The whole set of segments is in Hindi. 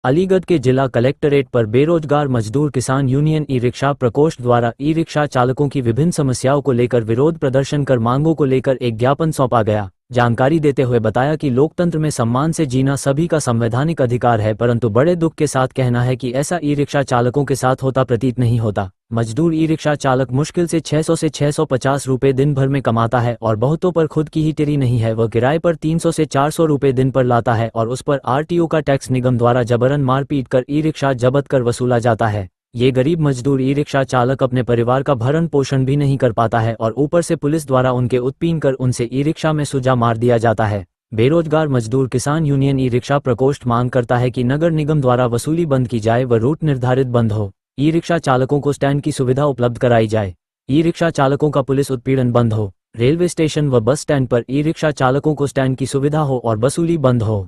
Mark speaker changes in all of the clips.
Speaker 1: अलीगढ़ के जिला कलेक्टरेट पर बेरोजगार मजदूर किसान यूनियन ई रिक्शा प्रकोष्ठ द्वारा ई रिक्शा चालकों की विभिन्न समस्याओं को लेकर विरोध प्रदर्शन कर मांगों को लेकर एक ज्ञापन सौंपा गया। जानकारी देते हुए बताया कि लोकतंत्र में सम्मान से जीना सभी का संवैधानिक अधिकार है, परंतु बड़े दुख के साथ कहना है कि ऐसा ई रिक्शा चालकों के साथ होता प्रतीत नहीं होता। मजदूर ई रिक्शा चालक मुश्किल से 600 से 650 रुपए दिन भर में कमाता है और बहुतों पर खुद की ही टेरी नहीं है। वह किराए पर 300 से 400 रुपए दिन पर लाता है और उस पर आरटीओ का टैक्स निगम द्वारा जबरन मारपीट कर ई रिक्शा जब्त कर वसूला जाता है। ये गरीब मजदूर ई रिक्शा चालक अपने परिवार का भरण पोषण भी नहीं कर पाता है और ऊपर से पुलिस द्वारा उनके उत्पीड़न कर उनसे ई रिक्शा में सुजा मार दिया जाता है। बेरोजगार मजदूर किसान यूनियन ई रिक्शा प्रकोष्ठ मांग करता है कि नगर निगम द्वारा वसूली बंद की जाए व रूट निर्धारित बंद हो। ई रिक्शा चालकों को स्टैंड की सुविधा उपलब्ध कराई जाए। ई रिक्शा चालकों का पुलिस उत्पीड़न बंद हो। रेलवे स्टेशन व बस स्टैंड पर ई रिक्शा चालकों को स्टैंड की सुविधा हो और वसूली बंद हो।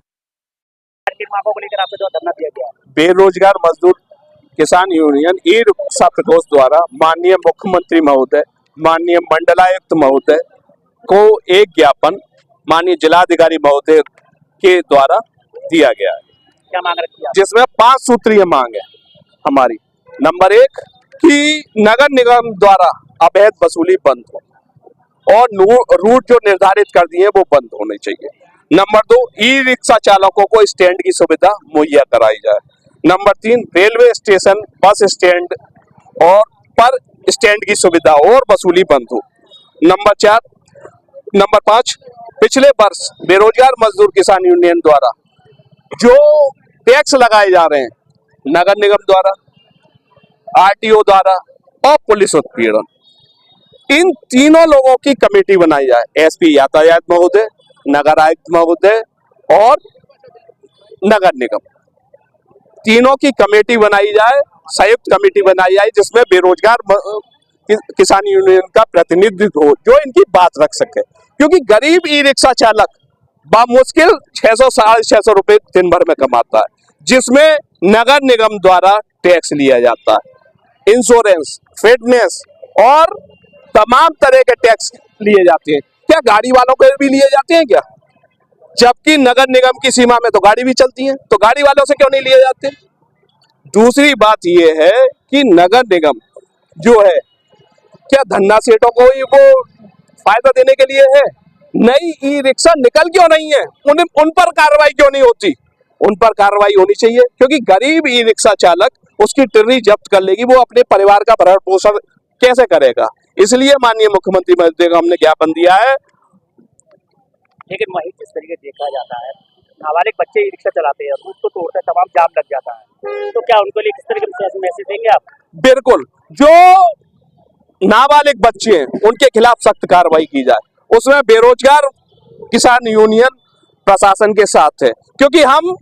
Speaker 2: बेरोजगार मजदूर किसान यूनियन ई रिक्शा प्रकोष्ठ द्वारा माननीय मुख्यमंत्री महोदय, माननीय मंडलायुक्त महोदय को एक ज्ञापन माननीय जिलाधिकारी महोदय के द्वारा दिया गया है।
Speaker 3: क्या मांग रखी है?
Speaker 2: जिसमें 5 सूत्रीय मांग है हमारी। नंबर 1 कि नगर निगम द्वारा अवैध वसूली बंद हो और रूट जो निर्धारित कर दिए वो बंद होने चाहिए। नंबर 2 ई रिक्शा चालकों को स्टैंड की सुविधा मुहैया कराई जाए। Number 3 railway station, bus stand और पर स्टैंड की सुविधा और वसूली बंद हो। नंबर 5 पिछले वर्ष बेरोजगार मजदूर किसान यूनियन द्वारा जो टैक्स लगाए जा रहे हैं नगर निगम द्वारा, आरटीओ द्वारा और पुलिस उत्पीड़न, इन तीनों लोगों की कमेटी बनाई जाए। एसपी यातायात महोदय, नगर आयुक्त महोदय और नगर निगम, तीनों की कमेटी बनाई जाए, संयुक्त कमेटी बनाई जाए जिसमें बेरोजगार किसान यूनियन का प्रतिनिधित्व हो जो इनकी बात रख सके। क्योंकि गरीब ई रिक्शा चालक बामुश्किल 600-650 रुपए दिन भर में कमाता है, जिसमें नगर निगम द्वारा टैक्स लिया जाता है, इंश्योरेंस, फिटनेस और तमाम तरह के टैक्स लिए जाते हैं। क्या गाड़ी वालों के भी लिए जाते हैं क्या? जबकि नगर निगम की सीमा में तो गाड़ी भी चलती है, तो गाड़ी वालों से क्यों नहीं लिए जाते? दूसरी बात यह है कि नगर निगम जो है क्या धन्ना सेठों को ही वो फायदा देने के लिए है? नई ई रिक्शा निकल क्यों नहीं है? उन पर कार्रवाई क्यों नहीं होती? उन पर कार्रवाई होनी चाहिए, क्योंकि गरीब ई रिक्शा चालक उसकी टिर्री जब्त कर लेगी, वो अपने परिवार का भरण पोषण कैसे करेगा? इसलिए माननीय मुख्यमंत्री महोदय को हमने ज्ञापन दिया है।
Speaker 3: लेकिन वही जिस तरीके देखा जाता है, नाबालिग बच्चे ई रिक्शा चलाते हैं, उसको तोड़ते तमाम जाम लग जाता है, तो क्या उनको लिए किस तरह के मैसेज देंगे आप?
Speaker 2: बिल्कुल, जो नाबालिग बच्चे हैं उनके खिलाफ सख्त कार्रवाई की जाए। उसमें बेरोजगार किसान यूनियन प्रशासन के साथ है, क्योंकि हम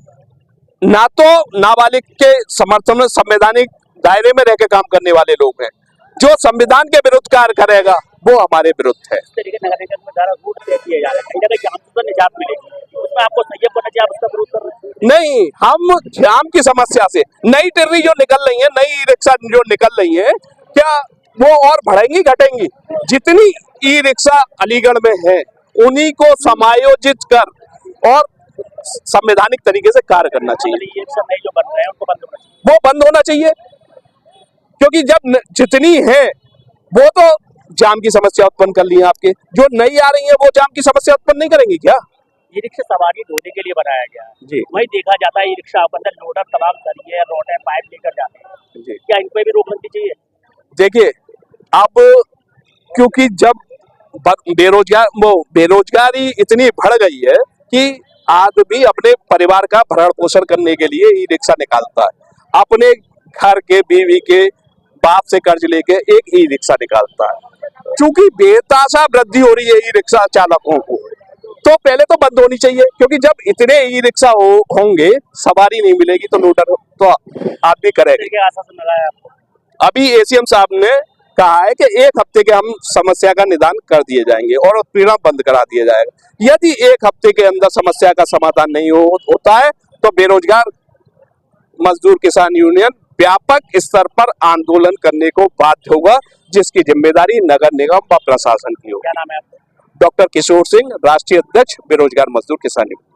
Speaker 2: ना तो नाबालिग के समर्थन में संवैधानिक दायरे में रह के काम करने वाले लोग हैं। जो संविधान के विरुद्ध कार्य करेगा वो हमारे विरुद्ध है।
Speaker 3: इस तरीके नगर निगम में द्वारा रूट तय किए जा रहे हैं, कहीं ना कहीं जाम से निजात मिलेगी, उसमें आपको संयम करना चाहिए, आप उसका विरोध कर रहे हैं?
Speaker 2: नहीं, हम जाम की समस्या से, नई टिर्री जो निकल रही है, नई ई रिक्शा जो निकल रही है, क्या वो और बढ़ेंगी घटेंगी? जितनी ई रिक्शा अलीगढ़ में है उन्हीं को समायोजित कर और संवैधानिक तरीके से कार्य करना चाहिए।
Speaker 3: ये सब नए जो बन रहे हैं उनको बंद होना चाहिए।
Speaker 2: वो बंद होना चाहिए, क्योंकि जब जितनी है वो तो जाम की समस्या उत्पन्न कर ली है आपके, जो नई आ रही है वो जाम की समस्या उत्पन्न नहीं करेंगी क्या?
Speaker 3: ई रिक्शा सवारी ढोने के लिए बनाया गया है
Speaker 2: जी।
Speaker 3: वही देखा जाता है ई रिक्शा अंदर लोडर तमाम सरिये रोड पाइप लेकर जाते हैं जी। क्या इन पे भी रोक लगनी चाहिए?
Speaker 2: देखिए, अब क्योंकि जब बेरोजगारी इतनी बढ़ गई है कि आदमी अपने परिवार का भरण पोषण करने के लिए ई रिक्शा निकालता है, अपने घर के बीवी के बाप से कर्ज लेके एक ई रिक्शा निकालता है। चूंकि बेतहाशा वृद्धि हो रही है ई रिक्शा चालकों को, तो पहले तो बंद होनी चाहिए, क्योंकि जब इतने ई रिक्शा होंगे सवारी नहीं मिलेगी तो लूटर तो आदमी करेगा।
Speaker 3: आश्वासन मिला है आपको?
Speaker 2: अभी एसीएम साहब ने कहा है कि 1 हफ्ते के हम समस्या का निदान कर दिए जाएंगे और उत्पीड़न बंद करा दिया जाएगा। यदि 1 हफ्ते के अंदर समस्या का समाधान नहीं होता है तो बेरोजगार मजदूर किसान यूनियन व्यापक स्तर पर आंदोलन करने को बाध्य होगा, जिसकी जिम्मेदारी नगर निगम व प्रशासन की होगी।
Speaker 3: क्या नाम है आपका?
Speaker 2: डॉक्टर किशोर सिंह, राष्ट्रीय अध्यक्ष बेरोजगार मजदूर किसान यूनियन।